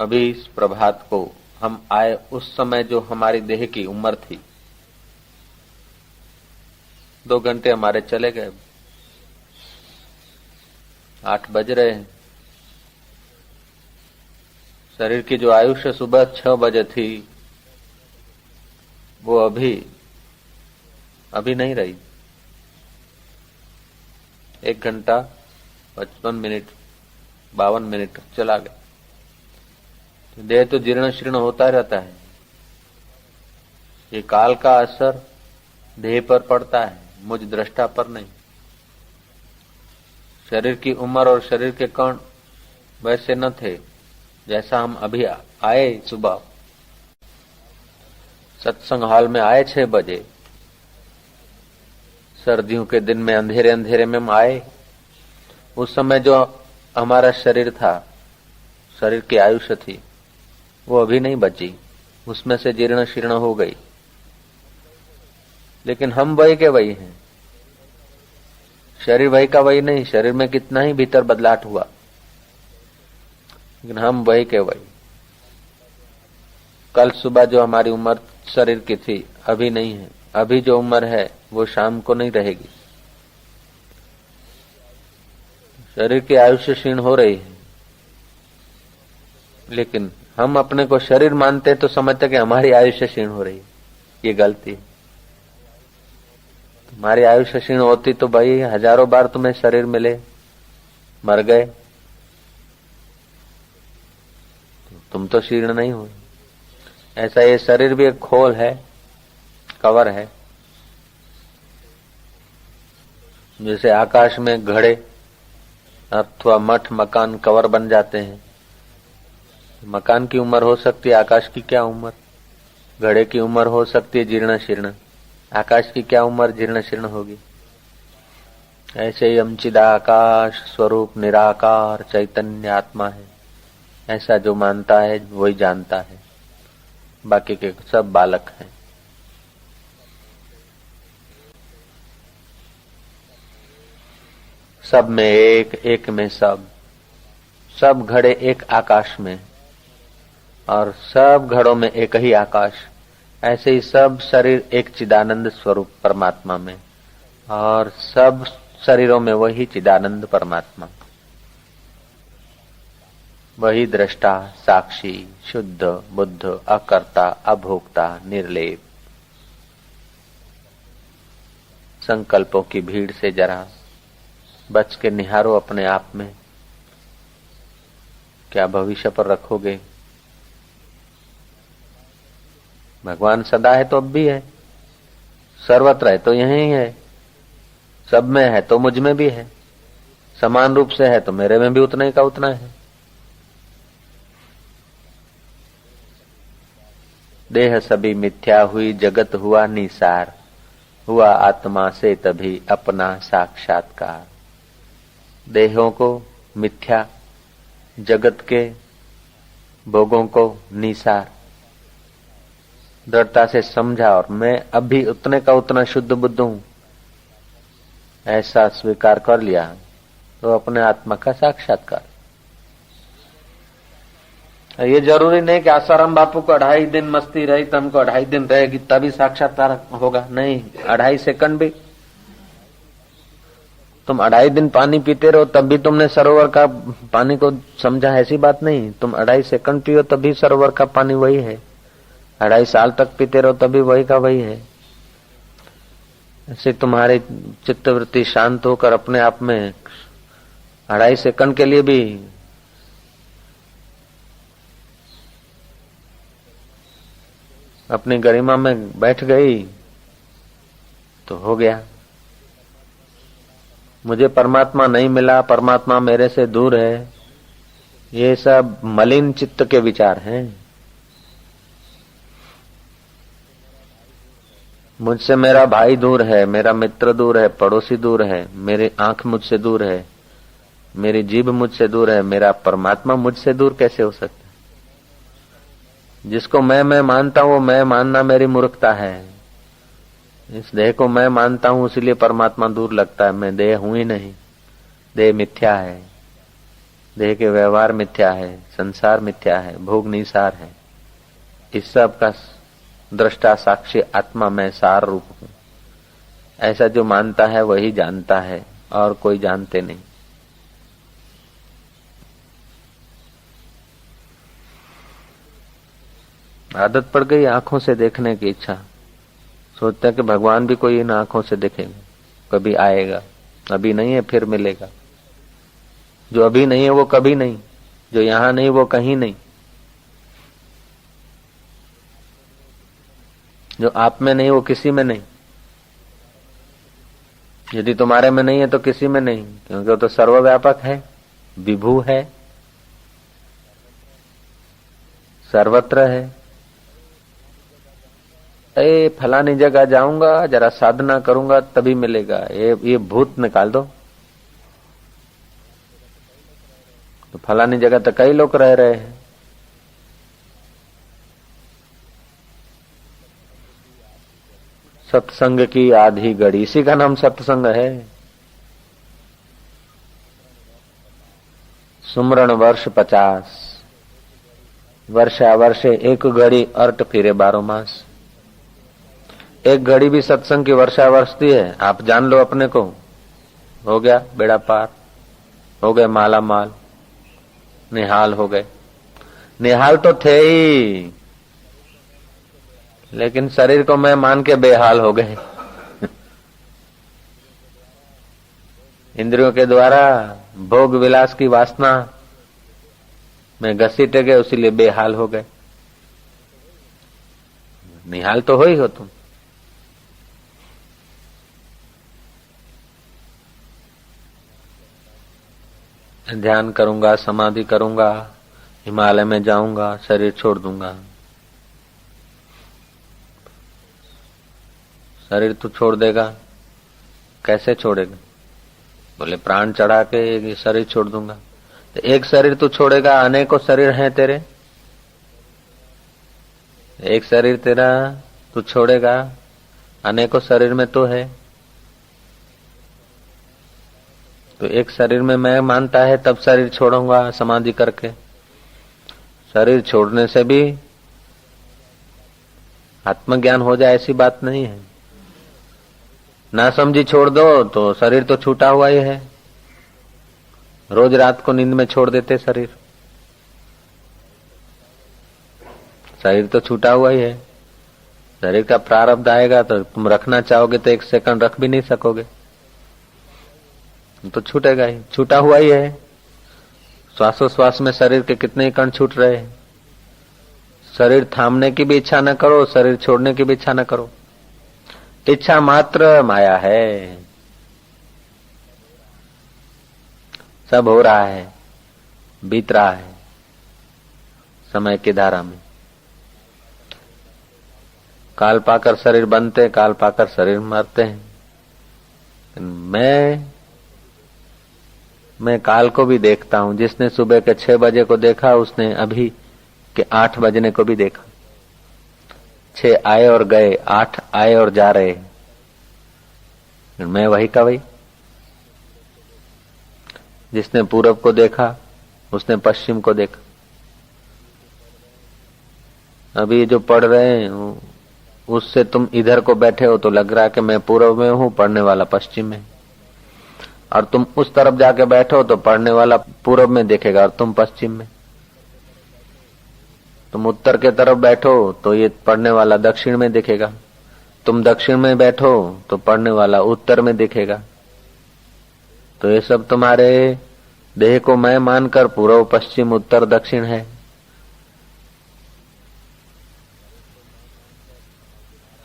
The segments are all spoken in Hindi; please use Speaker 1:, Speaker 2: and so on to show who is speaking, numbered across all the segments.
Speaker 1: अभी इस प्रभात को हम आए उस समय जो हमारी देह की उम्र थी, 2 घंटे हमारे चले गए। 8 बज रहे हैं। शरीर की जो आयुष्य सुबह 6 बजे थी वो अभी नहीं रही। 1 घंटा 55 मिनट 52 मिनट चला गया। देह तो जीर्ण शीर्ण होता रहता है। ये काल का असर देह पर पड़ता है, मुझ दृष्टा पर नहीं। शरीर की उम्र और शरीर के कण वैसे न थे जैसा हम अभी आए। सुबह सत्संग हॉल में आए 6 बजे। सर्दियों के दिन में अंधेरे अंधेरे में हम आए। उस समय जो हमारा शरीर था, शरीर की आयुष्य थी, वो अभी नहीं बची, उसमें से जीर्ण शीर्ण हो गई। लेकिन हम वही के वही हैं। शरीर वही का वही नहीं। शरीर में कितना ही भीतर बदलाव हुआ, लेकिन हम वही के वही। कल सुबह जो हमारी उम्र शरीर की थी अभी नहीं है। अभी जो उम्र है वो शाम को नहीं रहेगी। शरीर की आयुष्य क्षीण हो रही है, लेकिन हम अपने को शरीर मानते तो समझते कि हमारी आयुष्य क्षीण हो रही है। ये गलती है। तुम्हारी आयुष्य क्षीण होती तो भाई हजारों बार तुम्हें शरीर मिले, मर गए, तुम तो क्षीण नहीं हो। ऐसा ये शरीर भी एक खोल है, कवर है। जैसे आकाश में घड़े अथवा मठ मकान कवर बन जाते हैं। मकान की उम्र हो सकती है, आकाश की क्या उम्र। घड़े की उम्र हो सकती है जीर्ण शीर्ण, आकाश की क्या उम्र जीर्ण शीर्ण होगी। ऐसे ही हम चिदाकाश स्वरूप निराकार चैतन्य आत्मा है। ऐसा जो मानता है वही जानता है, बाकी के सब बालक हैं। सब में एक, एक में सब। सब घड़े एक आकाश में और सब घड़ों में एक ही आकाश। ऐसे ही सब शरीर एक चिदानंद स्वरूप परमात्मा में और सब शरीरों में वही चिदानंद परमात्मा, वही दृष्टा साक्षी शुद्ध बुद्ध अकर्ता अभोक्ता निर्लेप। संकल्पों की भीड़ से जरा बच के निहारो अपने आप में। क्या भविष्य पर रखोगे? भगवान सदा है तो अब भी है, सर्वत्र है तो यहीं है, सब में है तो मुझ में भी है, समान रूप से है तो मेरे में भी उतना ही का उतना है। देह सभी मिथ्या हुई जगत हुआ निसार, हुआ आत्मा से तभी अपना साक्षात्कार। देहों को मिथ्या, जगत के भोगों को निसार दृढ़ता से समझा और मैं अभी उतने का उतना शुद्ध बुद्ध हूं, ऐसा स्वीकार कर लिया तो अपने आत्मा का साक्षात्कार। ये जरूरी नहीं कि आसाराम बापू को 2.5 दिन मस्ती रही तो हमको 2.5 दिन रहेगी तभी साक्षात्कार होगा। नहीं, 2.5 सेकंड भी तुम 2.5 दिन पानी पीते रहो तब भी तुमने सरोवर का पानी को समझा, ऐसी बात नहीं। तुम 2.5 सेकंड पियो तभी सरोवर का पानी वही है। 2.5 साल तक पीते रहो तभी वही का वही है। ऐसे तुम्हारी चित्तवृत्ति शांत होकर अपने आप में 2.5 सेकंड के लिए भी अपनी गरिमा में बैठ गई तो हो गया। मुझे परमात्मा नहीं मिला, परमात्मा मेरे से दूर है, ये सब मलिन चित्त के विचार हैं। मुझसे मेरा भाई दूर है, मेरा मित्र दूर है, पड़ोसी दूर है, मेरी आंख मुझसे दूर है, मेरी जीभ मुझसे दूर है, मेरा परमात्मा मुझसे दूर कैसे हो सकता है? जिसको मैं मानता हूं वो मैं मानना मेरी मूर्खता है। इस देह को मैं मानता हूं इसलिए परमात्मा दूर लगता है। मैं देह हूं ही नहीं, देह मिथ्या है। देह के व्यवहार मिथ्या है, संसार मिथ्या है, भोग निसार है। इस सब का दृष्टा साक्षी आत्मा में सार रूप हूं, ऐसा जो मानता है वही जानता है और कोई जानते नहीं। आदत पड़ गई आंखों से देखने की इच्छा, सोचता है कि भगवान भी कोई इन आंखों से देखेगा, कभी आएगा, अभी नहीं है फिर मिलेगा। जो अभी नहीं है वो कभी नहीं, जो यहां नहीं वो कहीं नहीं, जो आप में नहीं वो किसी में नहीं। यदि तुम्हारे में नहीं है तो किसी में नहीं, क्योंकि वो तो सर्वव्यापक है, विभू है, सर्वत्र है। फलानी जगह जाऊंगा, जरा साधना करूंगा तभी मिलेगा, ये भूत निकाल दो। तो फलानी जगह तो कई लोग रह रहे हैं। सत्संग की आधी घड़ी, इसी का नाम सत्संग है। सुमरण वर्ष 50, वर्षा वर्षे एक घड़ी अर्ट फिरे 12 मास। एक घड़ी भी सत्संग की वर्षा वर्षती है, आप जान लो अपने को, हो गया बेड़ा पार, हो गए माला माल, निहाल हो गए। निहाल तो थे ही, लेकिन शरीर को मैं मान के बेहाल हो गए। इंद्रियों के द्वारा भोग विलास की वासना में घसीटे गए, उसीलिए बेहाल हो गए। निहाल तो हो ही हो तुम। ध्यान करूंगा, समाधि करूंगा, हिमालय में जाऊंगा, शरीर छोड़ दूंगा। शरीर तू छोड़ देगा, कैसे छोड़ेगा? बोले प्राण चढ़ा के शरीर छोड़ दूंगा। तो एक शरीर तू छोड़ेगा, अनेकों शरीर हैं तेरे। एक शरीर तेरा तू छोड़ेगा, अनेकों शरीर में तो है। तो एक शरीर में मैं मानता है तब शरीर छोड़ूंगा समाधि करके। शरीर छोड़ने से भी आत्मज्ञान हो जाए ऐसी बात नहीं है। ना समझी छोड़ दो तो शरीर तो छूटा हुआ ही है। रोज रात को नींद में छोड़ देते शरीर, शरीर तो छूटा हुआ ही है। शरीर का प्रारब्ध आएगा तो तुम रखना चाहोगे तो 1 सेकंड रख भी नहीं सकोगे, तो छूटेगा ही, छूटा हुआ ही है। श्वासोश्वास में शरीर के कितने कण छूट रहे हैं। शरीर थामने की भी इच्छा न करो, शरीर छोड़ने की भी इच्छा न करो, इच्छा मात्र माया है। सब हो रहा है, बीत रहा है समय की धारा में। काल पाकर शरीर बनते, काल पाकर शरीर मरते हैं। मैं काल को भी देखता हूं। जिसने सुबह के 6 बजे को देखा, उसने अभी के 8 बजने को भी देखा। 6 आए और गए, 8 आए और जा रहे। मैं वही का वही। जिसने पूरब को देखा, उसने पश्चिम को देखा। अभी जो पढ़ रहे हैं उससे तुम इधर को बैठे हो तो लग रहा है कि मैं पूर्व में हूं, पढ़ने वाला पश्चिम में। और तुम उस तरफ जाके बैठो तो पढ़ने वाला पूर्व में देखेगा और तुम पश्चिम में। तुम उत्तर के तरफ बैठो तो ये पढ़ने वाला दक्षिण में दिखेगा। तुम दक्षिण में बैठो तो पढ़ने वाला उत्तर में दिखेगा। तो ये सब तुम्हारे देह को मैं मानकर पूर्व पश्चिम उत्तर दक्षिण है।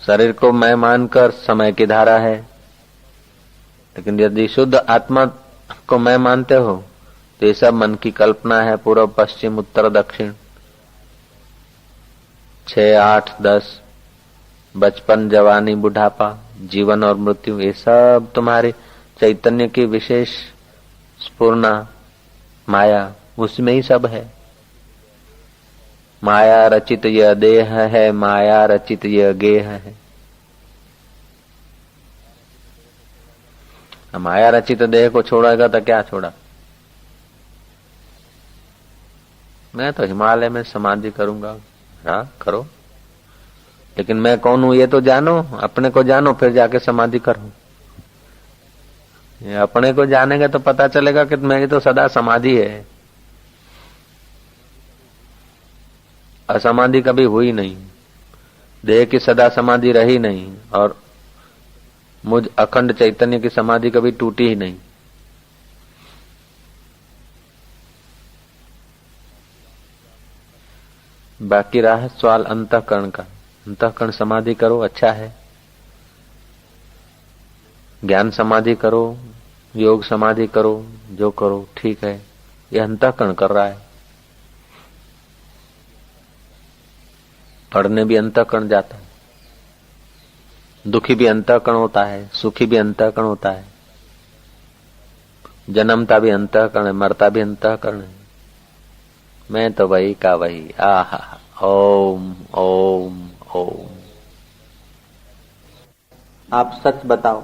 Speaker 1: शरीर को मैं मानकर समय की धारा है। लेकिन यदि शुद्ध आत्मा को मैं मानते हो तो ये सब मन की कल्पना है। पूर्व पश्चिम उत्तर दक्षिण, 6 8 10, बचपन जवानी बुढ़ापा, जीवन और मृत्यु, ये सब तुम्हारे चैतन्य की विशेष स्फुरना माया, उसमें ही सब है। माया रचित यह देह है, माया रचित यह गेह है। माया रचित देह को छोड़ेगा तो क्या छोड़ा? मैं तो हिमालय में समाधि करूंगा। हाँ करो, लेकिन मैं कौन हूं ये तो जानो, अपने को जानो, फिर जाके समाधि करो। ये अपने को जानेंगे तो पता चलेगा कि मेरी तो सदा समाधि है, असमाधि कभी हुई नहीं, देह की सदा समाधि रही नहीं, और मुझ अखंड चैतन्य की समाधि कभी टूटी ही नहीं। बाकी रहा सवाल अंतःकरण का। अंतःकरण समाधि करो, अच्छा है। ज्ञान समाधि करो, योग समाधि करो, जो करो ठीक है। यह अंतःकरण कर रहा है। पढ़ने भी अंतःकरण जाता है, दुखी भी अंतःकरण होता है, सुखी भी अंतःकरण होता है, जन्मता भी अंतःकरण है, मरता भी अंतःकरण है। मैं तो वही का वही। आहा, ओम ओम ओम। आप सच बताओ,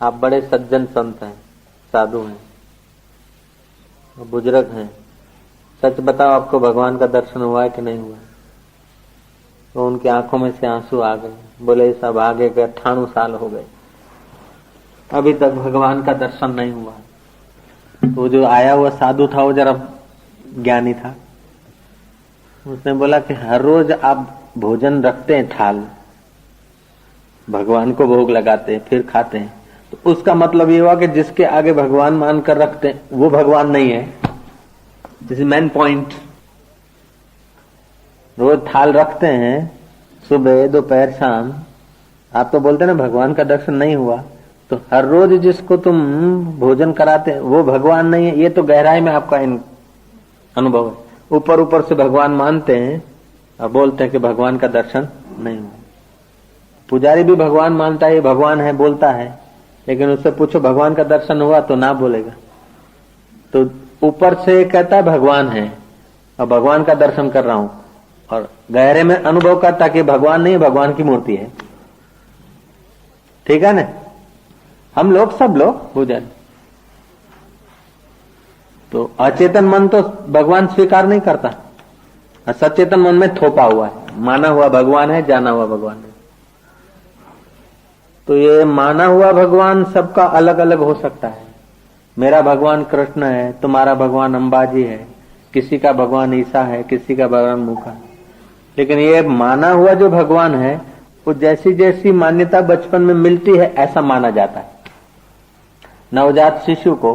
Speaker 1: आप बड़े सज्जन संत हैं, साधु हैं, बुजुर्ग हैं, सच बताओ आपको भगवान का दर्शन हुआ है कि नहीं हुआ? तो उनकी आंखों में से आंसू आ गए। बोले सब आगे गए, 98 साल हो गए, अभी तक भगवान का दर्शन नहीं हुआ। तो जो आया हुआ साधु था वो जरा ज्ञानी था, उसने बोला कि हर रोज आप भोजन रखते हैं, थाल भगवान को भोग लगाते हैं, फिर खाते हैं, तो उसका मतलब ये हुआ कि जिसके आगे भगवान मानकर रखते हैं वो भगवान नहीं है। This is main point. रोज थाल रखते हैं, सुबह दोपहर शाम, आप तो बोलते ना भगवान का दर्शन नहीं हुआ, तो हर रोज जिसको तुम भोजन कराते हैं वो भगवान नहीं है। ये तो गहराई में आपका अनुभव है। ऊपर ऊपर से भगवान मानते हैं और बोलते हैं कि भगवान का दर्शन नहीं हुआ। पुजारी भी भगवान मानता है, ये भगवान है बोलता है, लेकिन उससे पूछो भगवान का दर्शन हुआ तो ना बोलेगा। तो ऊपर से कहता है भगवान है और भगवान का दर्शन कर रहा हूं, और गहरे में अनुभव करता कि भगवान नहीं, भगवान की मूर्ति है। ठीक है ना? हम लोग सब लोग पूजन, तो अचेतन मन तो भगवान स्वीकार नहीं करता, और सचेतन मन में थोपा हुआ है, माना हुआ भगवान है, जाना हुआ भगवान है। तो ये माना हुआ भगवान सबका अलग अलग हो सकता है। मेरा भगवान कृष्ण है, तुम्हारा भगवान अंबाजी है, किसी का भगवान ईसा है, किसी का भगवान मुखा है। लेकिन ये माना हुआ जो भगवान है वो जैसी जैसी मान्यता बचपन में मिलती है ऐसा माना जाता है। नवजात शिशु को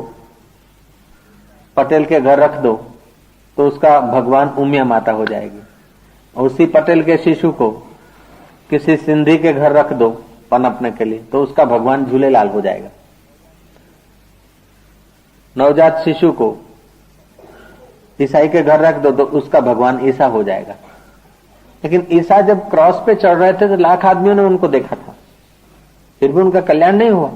Speaker 1: पटेल के घर रख दो तो उसका भगवान उमिया माता हो जाएगी, और उसी पटेल के शिशु को किसी सिंधी के घर रख दो पनपने के लिए तो उसका भगवान झूलेलाल हो जाएगा। नवजात शिशु को ईसाई के घर रख दो तो उसका भगवान ईसा हो जाएगा। लेकिन ईसा जब क्रॉस पे चढ़ रहे थे तो लाख आदमियों ने उनको देखा था, फिर भी उनका कल्याण नहीं हुआ।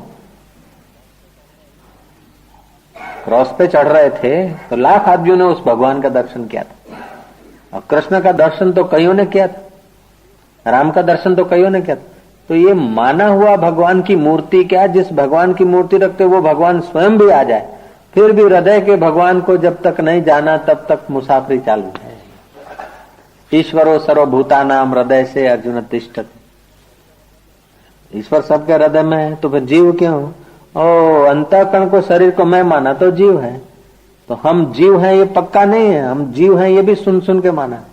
Speaker 1: क्रॉस पे चढ़ रहे थे तो लाख आदमियों ने उस भगवान का दर्शन किया था, और कृष्ण का दर्शन तो कईयों ने किया था, राम का दर्शन तो कईयों ने किया था। तो ये माना हुआ भगवान की मूर्ति क्या, जिस भगवान की मूर्ति रखते वो भगवान स्वयं भी आ जाए, फिर भी हृदय के भगवान को जब तक नहीं जाना तब तक मुसाफरी चालू है। ईश्वरो सर्वभूतानाम हृदय से अर्जुन तिष्ठति। ईश्वर सबके हृदय में है तो फिर जीव क्यों? ओ अंतःकरण को, शरीर को मैं माना तो जीव है, तो हम जीव हैं ये पक्का नहीं है, हम जीव हैं ये भी सुन सुन के माना है,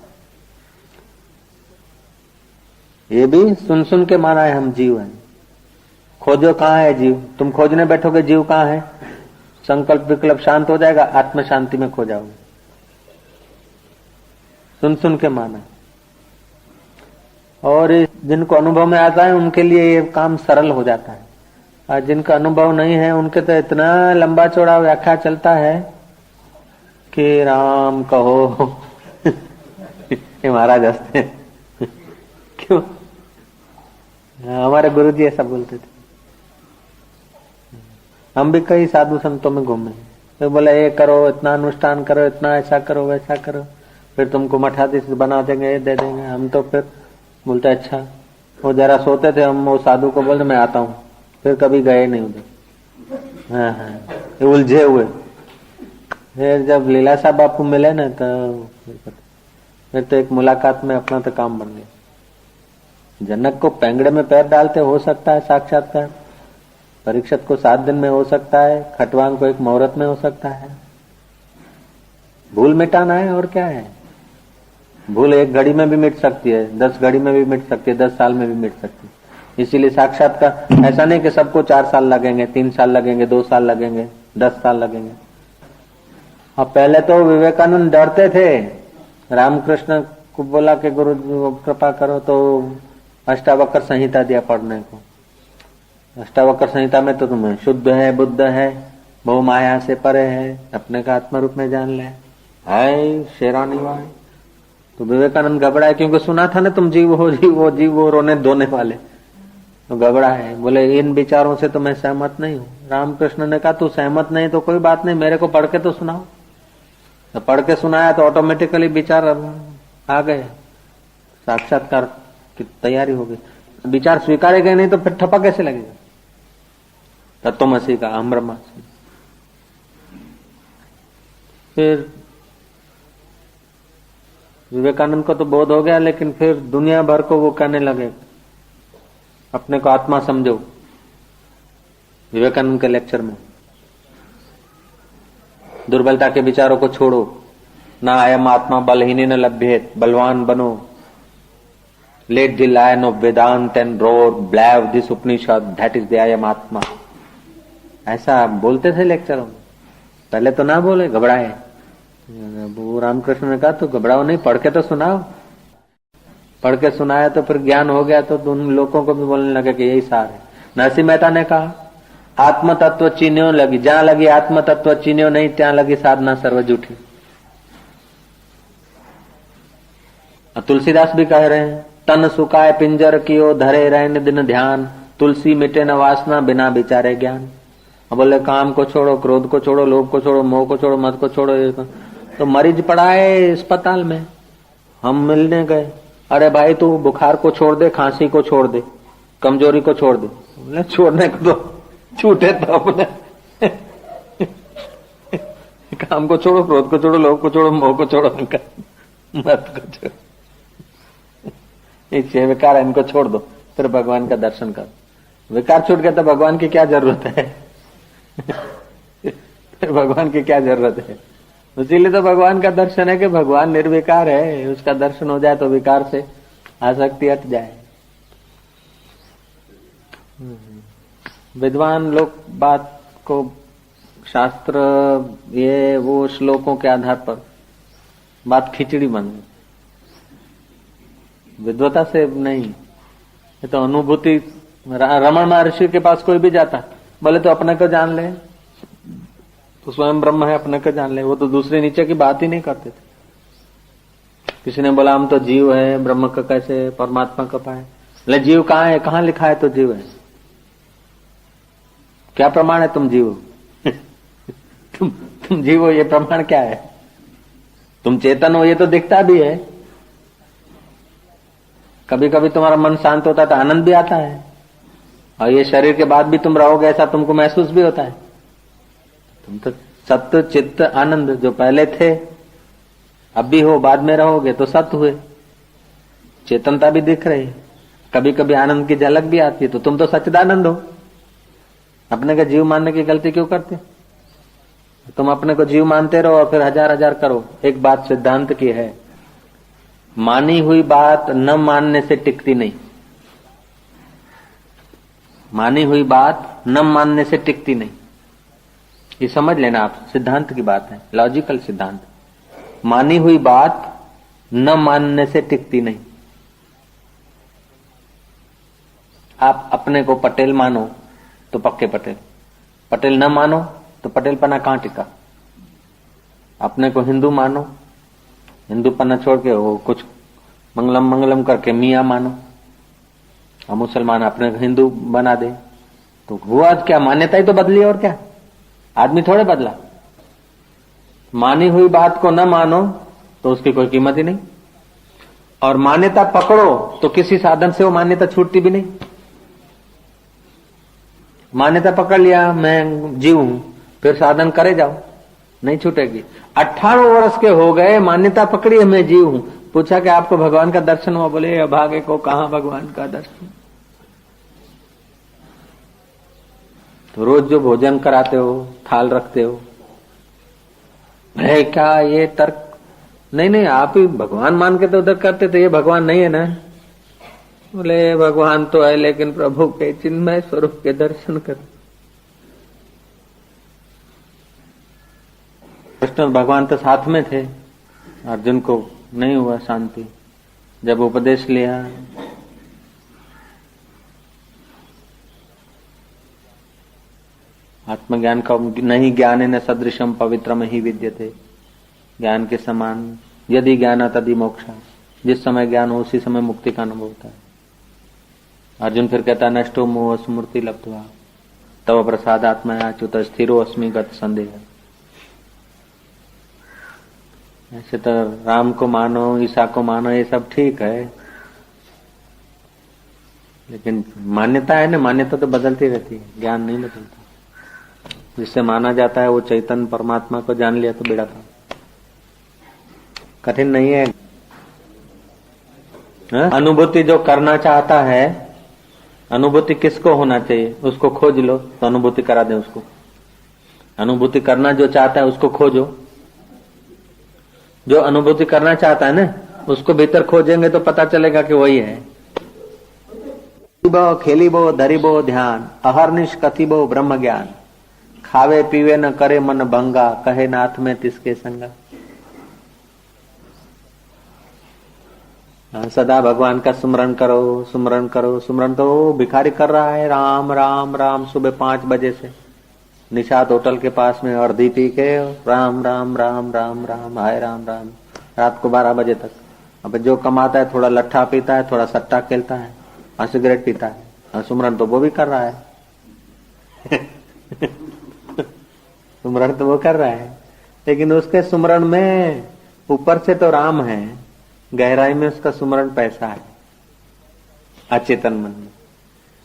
Speaker 1: ये भी सुन सुन के माना है हम जीव हैं। खोजो कहाँ है जीव, तुम खोजने बैठोगे जीव कहाँ है, संकल्प विकल्प शांत हो जाएगा, आत्म शांति में खो जाओगे। सुन सुन के माना, और जिनको अनुभव में आता है उनके लिए ये काम सरल हो जाता है, और जिनका अनुभव नहीं है उनके तो इतना लंबा चौड़ा व्याख्या चलता है कि राम कहो ये महाराज हंसते क्यों? हमारे गुरुजी ऐसा बोलते थे। हम भी कई साधु संतों में घूमे, तो बोले ये करो, इतना अनुष्ठान करो, इतना ऐसा करो वैसा करो, फिर तुमको मठाधीश बना देंगे, ये दे देंगे। हम तो फिर बोलते अच्छा, वो जरा सोते थे, हम वो साधु को बोलते मैं आता हूँ, फिर कभी गए नहीं उधर। हाँ, उलझे हुए फिर जब लीलाशाह बापू मिले ना तो फिर तो एक मुलाकात में अपना तो काम बन गया। जनक को पेंगड़े में पैर डालते हो सकता है साक्षात्कार, परीक्षित को 7 दिन में हो सकता है, खटवांग को एक मुहूर्त में हो सकता है। भूल मिटाना है और क्या है। भूल 1 घड़ी में भी मिट सकती है, 10 घड़ी में भी मिट सकती है, 10 साल में भी मिट सकती है। इसीलिए साक्षात्कार ऐसा नहीं कि सबको 4 साल लगेंगे, 3 साल लगेंगे, 2 साल लगेंगे, 10 साल लगेंगे। अब पहले तो विवेकानंद डरते थे, रामकृष्ण को बोला कि गुरु कृपा करो तो अष्टावक्र संहिता दिया पढ़ने को। अष्टावक्र संहिता में तो तुम्हें शुद्ध है, बुद्ध है, बहु माया से परे है, अपने का आत्म रूप में जान ले, हाय शेरानी वाय। तो विवेकानंद घबराए, क्योंकि सुना था ना तुम जीव हो, जीव हो, जीव हो, रोने धोने वाले। तो घबराए, बोले इन विचारों से तो मैं सहमत नहीं हूँ। रामकृष्ण ने कहा तू सहमत नहीं तो कोई बात नहीं, मेरे को पढ़ के तो सुनाओ। तो पढ़ के सुनाया तो ऑटोमेटिकली विचार आ गए, साक्षात्कार की तैयारी हो गई। विचार स्वीकारे गए नहीं तो फिर ठप्पा कैसे लगेगा। तत्वमसी का अहम ब्रह्मास्मि। फिर विवेकानंद को तो बोध हो गया, लेकिन फिर दुनिया भर को वो कहने लगे अपने को आत्मा समझो। विवेकानंद के लेक्चर में दुर्बलता के विचारों को छोड़ो, ना अयम आत्मा बलहीन न लभ्येत, बलवान बनो। Let the lion of Vedanta and roar ब्लैव this Upanishad, that is the अयम आत्मा। ऐसा बोलते थे लेक्चरों में। पहले तो ना बोले, घबराए। वो रामकृष्ण ने कहा तो घबराओ नहीं, पढ़ के तो सुनाओ। पढ़ के सुनाया तो फिर ज्ञान हो गया, तो उन लोगों को भी बोलने लगे कि यही सार है। नरसिंह मेहता ने कहा आत्म तत्व चीन्यो लगी, जहां लगी आत्म तत्व चीन्यो नहीं, ત્યાં लगी साधना सर्व जूठी। तुलसीदास भी कह रहे हैं तन सुखाए पिंजर कियो, धरे रहने दिन ध्यान, तुलसी मिटे न वासना, बिना विचारे ज्ञान। अब बोले काम को छोड़ो, क्रोध को छोड़ो, लोभ को छोड़ो, मोह को छोड़ो, मत को छोड़ो। तो मरीज पड़ा है अस्पताल में, हम मिलने गए, अरे भाई तू बुखार को छोड़ दे, खांसी को छोड़ दे, कमजोरी को छोड़ दे। बोले छोड़ने को तो छूटे तो अपने काम को छोड़ो, क्रोध को छोड़ो, लोभ को छोड़ो, मोह को छोड़ो, मत को छोड़ो, ये 6 विकार है, इनको छोड़ दो, फिर भगवान का दर्शन करो। विकार छूट गया तो भगवान की क्या जरूरत है फिर भगवान की क्या जरूरत है। इसीलिए तो भगवान का दर्शन है कि भगवान निर्विकार है, उसका दर्शन हो जाए तो विकार से आसक्ति हट जाए। विद्वान लोग बात को शास्त्र ये वो श्लोकों के आधार पर बात खिचड़ी बन गई, विद्वता से नहीं। ये तो अनुभूति। रमण महर्षि के पास कोई भी जाता, बोले तो अपने को जान ले, तो स्वयं ब्रह्म है, अपने को जान ले। वो तो दूसरे नीचे की बात ही नहीं करते थे। किसी ने बोला हम तो जीव है, ब्रह्म का कैसे परमात्मा का पाए। बोले जीव कहाँ है, कहाँ लिखा है तो जीव है, क्या प्रमाण है तुम जीव हो तुम जीव हो, ये प्रमाण क्या है। तुम चेतन हो ये तो दिखता भी है। कभी कभी तुम्हारा मन शांत होता है तो आनंद भी आता है, और ये शरीर के बाद भी तुम रहोगे ऐसा तुमको महसूस भी होता है। तुम तो सत्य चित्त आनंद जो पहले थे अब भी हो, बाद में रहोगे तो सत्य हुए। चेतनता भी दिख रही, कभी कभी आनंद की झलक भी आती है, तो तुम तो सच्चिदानंद हो। अपने को जीव मानने की गलती क्यों करते। तुम अपने को जीव मानते रहो और फिर हजार हजार करो। एक बात सिद्धांत की है, मानी हुई बात न मानने से टिकती नहीं। मानी हुई बात न मानने से टिकती नहीं, ये समझ लेना आप। सिद्धांत की बात है, लॉजिकल सिद्धांत। मानी हुई बात न मानने से टिकती नहीं। आप अपने को पटेल मानो तो पक्के पटेल, पटेल न मानो तो पटेल पना कहां टिका। अपने को हिंदू मानो, हिंदू पना छोड़ के वो कुछ मंगलम मंगलम करके मियां मानो, और मुसलमान अपने को हिंदू बना दे, तो हुआ क्या, मान्यता ही तो बदली और क्या, आदमी थोड़े बदला। मानी हुई बात को न मानो तो उसकी कोई कीमत ही नहीं, और मान्यता पकड़ो तो किसी साधन से वो मान्यता छूटती भी नहीं। मान्यता पकड़ लिया मैं जीव हूं, फिर साधन करे जाओ, नहीं छूटेगी। 18 वर्ष के हो गए, मान्यता पकड़ी है मैं जीव हूं। पूछा कि आपको भगवान का दर्शन हुआ? बोले अभागे को कहां भगवान का दर्शन। तो रोज जो भोजन कराते हो, थाल रखते हो, है क्या ये तर्क? नहीं आप ही भगवान मान के तो उधर करते थे, ये भगवान नहीं है ना। बोले भगवान तो है, लेकिन प्रभु के चिन्मय स्वरूप के दर्शन कर। कृष्ण और भगवान तो साथ में थे, अर्जुन को नहीं हुआ शांति। जब उपदेश लिया, आत्मज्ञान का नहीं ज्ञान न सदृशम पवित्रम ही विद्यते, ज्ञान के समान यदि ज्ञान तदि मोक्षा, जिस समय ज्ञान हो उसी समय मुक्ति का अनुभव होता है। अर्जुन फिर कहता नष्टो मोह स्मृति लब्ध्वा तव प्रसाद आत्मया च्युत स्थिरो अस्मि गत संदेह। ऐसे तो राम को मानो, ईसा को मानो, ये सब ठीक है, लेकिन मान्यता है ना, मान्यता तो बदलती रहती है, ज्ञान नहीं बदलता। जिससे माना जाता है वो चैतन्य परमात्मा को जान लिया तो बेड़ा था। कठिन नहीं है। अनुभूति जो करना चाहता है, अनुभूति किसको होना चाहिए उसको खोज लो तो अनुभूति करा दे उसको। अनुभूति करना जो चाहता है उसको खोजो। जो अनुभूति करना चाहता है ना उसको भीतर खोजेंगे तो पता चलेगा कि वही है। खेलीबो धरीबो ध्यान अहर्निश कथिबो ब्रह्म ज्ञान, खावे पीवे न करे मन भंगा, कहे नाथ में तिसके संगा। सदा भगवान का सुमरण करो, सुमरण करो। सुमरण तो भिखारी कर रहा है, राम राम राम, सुबह 5 बजे से निषाद होटल के पास में अर्धी पी के राम राम राम राम राम, हाय राम राम, रात को 12 बजे तक। अब जो कमाता है थोड़ा लट्ठा पीता है, थोड़ा सट्टा खेलता है और सिगरेट पीता है, और सुमरण तो वो भी कर रहा है। सुमरण तो वो कर रहा है, लेकिन उसके सुमरण में ऊपर से तो राम है, गहराई में उसका सुमरण पैसा है, अचेतन मन में।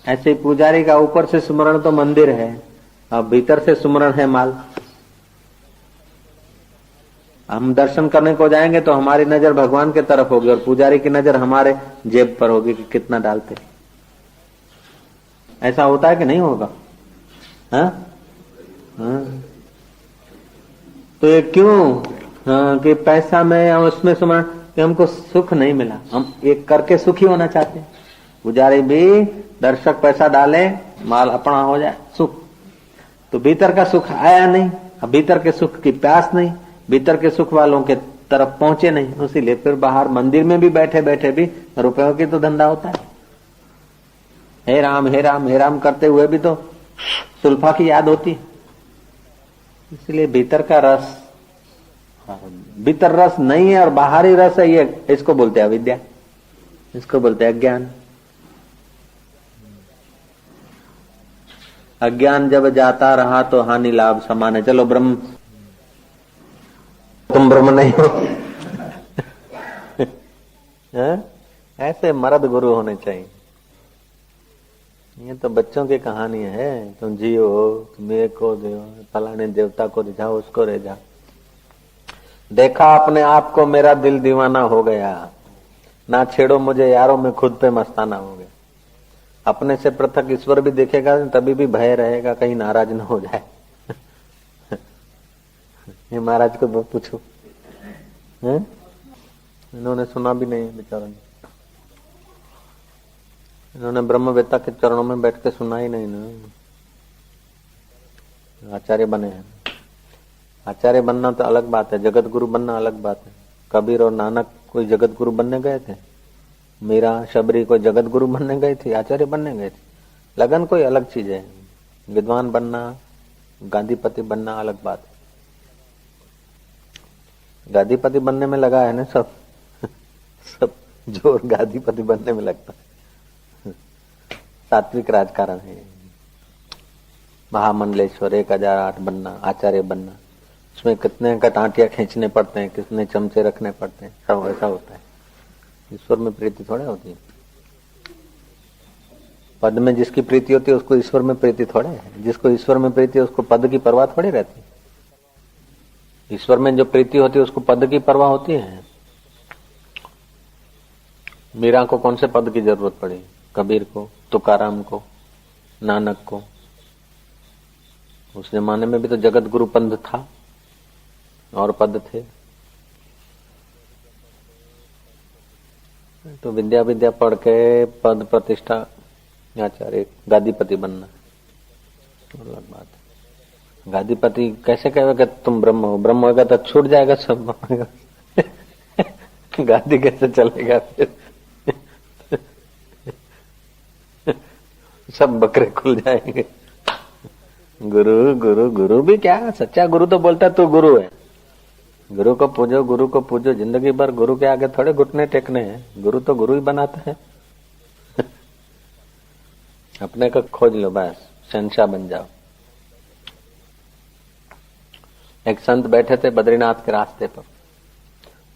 Speaker 1: ऐसे पुजारी का ऊपर से सुमरण तो मंदिर है, अब भीतर से सुमरण है माल। हम दर्शन करने को जाएंगे तो हमारी नजर भगवान की तरफ होगी और पुजारी की नजर हमारे जेब पर होगी कि कितना डालते। ऐसा होता है कि नहीं होगा? हाँ हाँ। तो ये क्यों? हाँ, कि पैसा में उसमें सुमरण, कि हमको सुख नहीं मिला, हम एक करके सुखी होना चाहते हैं। पुजारी भी दर्शक पैसा डाले, माल अपना हो जाए, सुख। तो भीतर का सुख आया नहीं, अब भीतर के सुख की प्यास नहीं, भीतर के सुख वालों के तरफ पहुंचे नहीं, इसीलिए फिर बाहर मंदिर में भी बैठे बैठे भी रुपयों की तो धंधा होता है। हे राम हे राम हे राम करते हुए भी तो सुल्फा की याद होती है। इसलिए भीतर का रस, भीतर रस नहीं है और बाहरी रस है, ये इसको बोलते हैं अविद्या, इसको बोलते हैं अज्ञान। अज्ञान जब जाता रहा तो हानि लाभ समान है। चलो ब्रह्म, तुम ब्रह्म नहीं हो। ऐसे मर्द गुरु होने चाहिए। ये तो बच्चों की कहानी है, तुम जियो, तुम एक को दो, फलाने देवता को रिझाओ, उसको रिझा। देखा अपने आप को, मेरा दिल दीवाना हो गया, ना छेड़ो मुझे यारों में खुद पे मस्ताना हो गया। अपने से पृथक ईश्वर भी देखेगा तभी भी भय रहेगा कहीं नाराज न हो जाए। ये महाराज को पूछो, इन्होंने सुना भी नहीं बेचारों ने, इन्होंने ब्रह्मवेत्ता के चरणों में बैठ के सुना ही नहीं ना। आचार्य बने हैं। आचार्य बनना तो अलग बात है, जगत गुरु बनना अलग बात है। कबीर और नानक कोई जगत गुरु बनने गए थे, मीरा शबरी कोई जगत गुरु बनने गई थी, आचार्य बनने गए थे। लगन कोई अलग चीज है। विद्वान बनना, गांधीपति बनना अलग बात है। गांधीपति बनने में लगा है ना सब सब जोर गांधीपति बनने में लगता है। सात्विक राजकारण है। महामंडलेश्वर 1008 बनना, आचार्य बनना, उसमें कितने कटाटिया खींचने पड़ते हैं, कितने चमचे रखने पड़ते हैं, सब ऐसा होता है। ईश्वर में प्रीति थोड़े होती है। पद में जिसकी प्रीति होती है उसको ईश्वर में प्रीति थोड़े है। जिसको ईश्वर में प्रीति है उसको पद की परवाह थोड़ी रहती है। ईश्वर में जो प्रीति होती है उसको पद की परवाह होती है। मीरा को कौन से पद की जरूरत पड़ी? कबीर को, तुकाराम को, नानक को। उस जमाने में भी तो जगत गुरु पंथ था और पद थे। तो विद्या विद्या पढ़ के पद प्रतिष्ठा आचार्य गादीपति बनना अलग बात है। गादीपति कैसे कहेगा कि तुम ब्रह्म हो? ब्रह्म होगा तो छूट जाएगा सब। गादी कैसे चलेगा फिर? सब बकरे खुल जाएंगे। गुरु गुरु गुरु भी क्या, सच्चा गुरु तो बोलता तू गुरु है। गुरु को पूजो, गुरु को पूजो। जिंदगी भर गुरु के आगे थोड़े घुटने टेकने हैं। गुरु तो गुरु ही बनाता है। अपने को खोज लो, बस शहंशाह बन जाओ। एक संत बैठे थे बद्रीनाथ के रास्ते पर।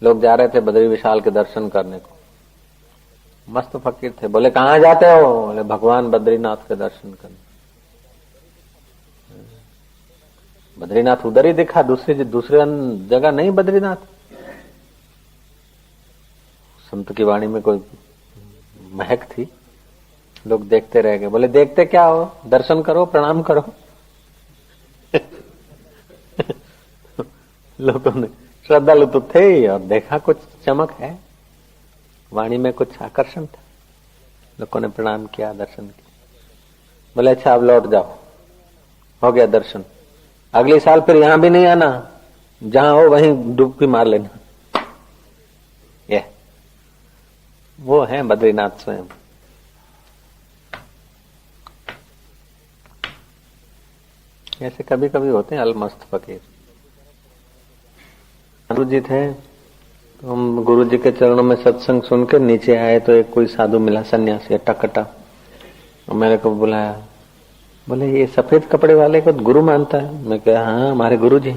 Speaker 1: लोग जा रहे थे बद्री विशाल के दर्शन करने को। मस्त फकीर थे। बोले कहाँ जाते हो? बोले भगवान बद्रीनाथ के दर्शन करने। बद्रीनाथ उधर ही दिखा, दूसरी जगह नहीं बद्रीनाथ। संत की वाणी में कोई महक थी। लोग देखते रह गए। बोले देखते क्या हो? दर्शन करो, प्रणाम करो। लोगों ने, श्रद्धालु तो थे ही, और देखा कुछ चमक है, वाणी में कुछ आकर्षण था। लोगों ने प्रणाम किया, दर्शन किया। बोले अच्छा अब लौट जाओ, हो गया दर्शन। अगले साल फिर यहां भी नहीं आना, जहां हो वहीं डुबकी मार लेना। ये वो है बद्रीनाथ स्वयं। ऐसे कभी कभी होते हैं अलमस्त फकीर। गुरु जी थे, तो हम गुरु जी के चरणों में सत्संग सुन के नीचे आए तो एक कोई साधु मिला, सन्यासी अट्टा-कट्टा, और मेरे को बुलाया। बोले ये सफेद कपड़े वाले को गुरु मानता है? मैं कहा हाँ हमारे गुरु जी।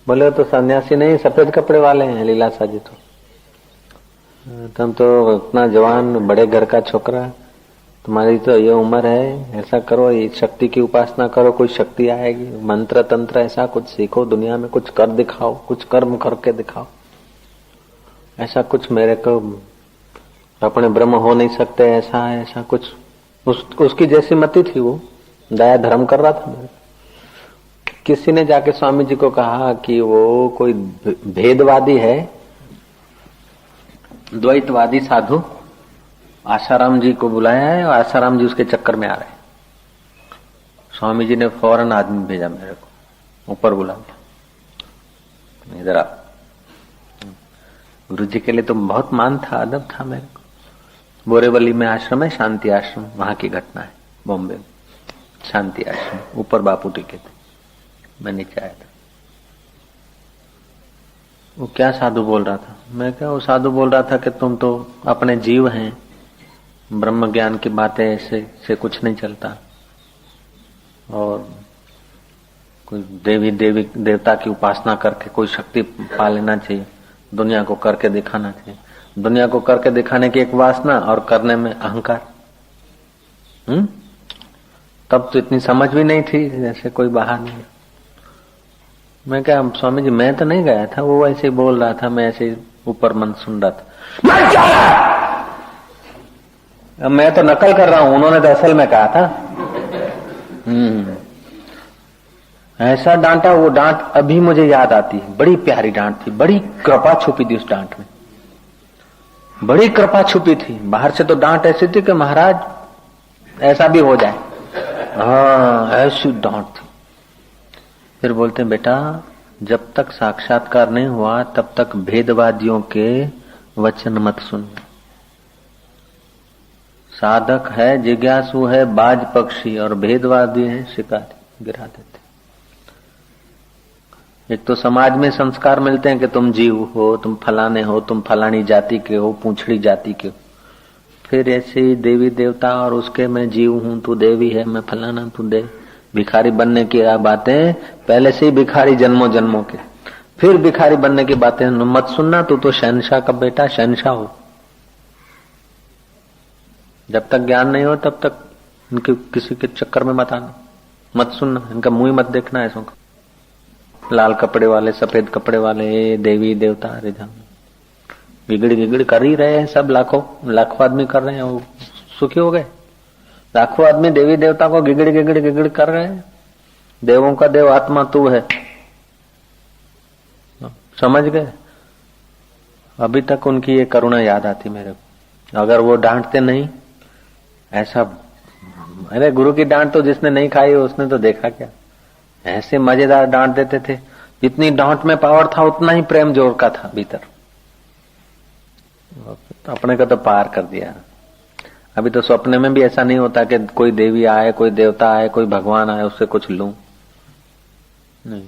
Speaker 1: बोले तो सन्यासी नहीं, सफेद कपड़े वाले हैं लीलाशाह जी। तो तुम तो इतना जवान बड़े घर का छोकरा, तुम्हारी तो ये उम्र है, ऐसा करो, ये शक्ति की उपासना करो, कोई शक्ति आएगी। मंत्र तंत्र ऐसा कुछ सीखो, दुनिया में कुछ कर दिखाओ, कुछ कर्म करके दिखाओ। ऐसा कुछ मेरे को अपने ब्रह्म हो नहीं सकते, ऐसा है, ऐसा कुछ। उसकी जैसी मति थी वो, दया धर्म कर रहा था मेरे। किसी ने जाके स्वामी जी को कहा कि वो कोई भेदवादी है, द्वैतवादी साधु, आसाराम जी को बुलाया है और आसाराम जी उसके चक्कर में आ रहे हैं। स्वामी जी ने फौरन आदमी भेजा मेरे को, ऊपर बुला लिया, इधर आ। गुरु जी के लिए तो बहुत मान था, अदब था मेरे को। बोरेवली में आश्रम है, शांति आश्रम, वहां की घटना है, बॉम्बे में शांति आश्रम। ऊपर बापू टिके थे, मैं नीचे आया था। वो क्या साधु बोल रहा था? मैं क्या, वो साधु बोल रहा था कि तुम तो अपने जीव हैं, ब्रह्म ज्ञान की बातें ऐसे से कुछ नहीं चलता, और कोई देवी देवता की उपासना करके कोई शक्ति पा लेना चाहिए, दुनिया को करके दिखाना चाहिए। दुनिया को करके दिखाने की एक वासना और करने में अहंकार। तब तो इतनी समझ भी नहीं थी, जैसे कोई बाहर नहीं। मैं क्या स्वामी जी मैं तो नहीं गया था, वो ऐसे बोल रहा था, मैं ऐसे ऊपर मन सुन रहा था। मैं तो नकल कर रहा हूं, उन्होंने तो असल में कहा था। ऐसा डांटा, वो डांट अभी मुझे याद आती है। बड़ी प्यारी डांट थी, बड़ी कृपा छुपी थी उस डांट में, बड़ी कृपा छुपी थी। बाहर से तो डांट ऐसी थी कि महाराज ऐसा भी हो जाए, हाँ ऐसी डांट थी। फिर बोलते हैं बेटा जब तक साक्षात्कार नहीं हुआ तब तक भेदवादियों के वचन मत सुन। साधक है, जिज्ञासु है, बाज पक्षी, और भेदवादी है, शिकारी, गिरा देते। एक तो समाज में संस्कार मिलते हैं कि तुम जीव हो, तुम फलाने हो, तुम फलानी जाति के हो, पूंछड़ी जाति के हो। फिर ऐसे ही देवी देवता और उसके मैं जीव हूं, तू देवी है, मैं फलाना, तू देव। भिखारी बनने की बातें पहले से ही भिखारी जन्मों जन्मों के, फिर भिखारी बनने की बातें मत सुनना। तू तो शहंशाह का बेटा, शहंशाह हो। जब तक ज्ञान नहीं हो तब तक इनके किसी के चक्कर में मत आना, मत सुनना, इनका मुंह मत देखना ऐसों का। लाल कपड़े वाले, सफेद कपड़े वाले, ये देवी देवता, अरे जान गिगड़ गिगड़ कर ही रहे हैं सब, लाखों आदमी कर रहे हैं, वो सुखी हो गए। लाखों आदमी देवी देवता को गिगड़ गिगड़ गिगड़ कर रहे हैं। देवों का देव आत्मा तू है, समझ गए। अभी तक उनकी ये करुणा याद आती मेरे को। अगर वो डांटते नहीं ऐसा, अरे गुरु की डांट तो जिसने नहीं खाई उसने तो देखा क्या, ऐसे मजेदार डांट देते थे। जितनी डांट में पावर था उतना ही प्रेम जोर का था भीतर, अपने को तो पार कर दिया। अभी तो सपने में भी ऐसा नहीं होता कि कोई देवी आए, कोई देवता आए, कोई भगवान आए, उससे कुछ लूं, नहीं।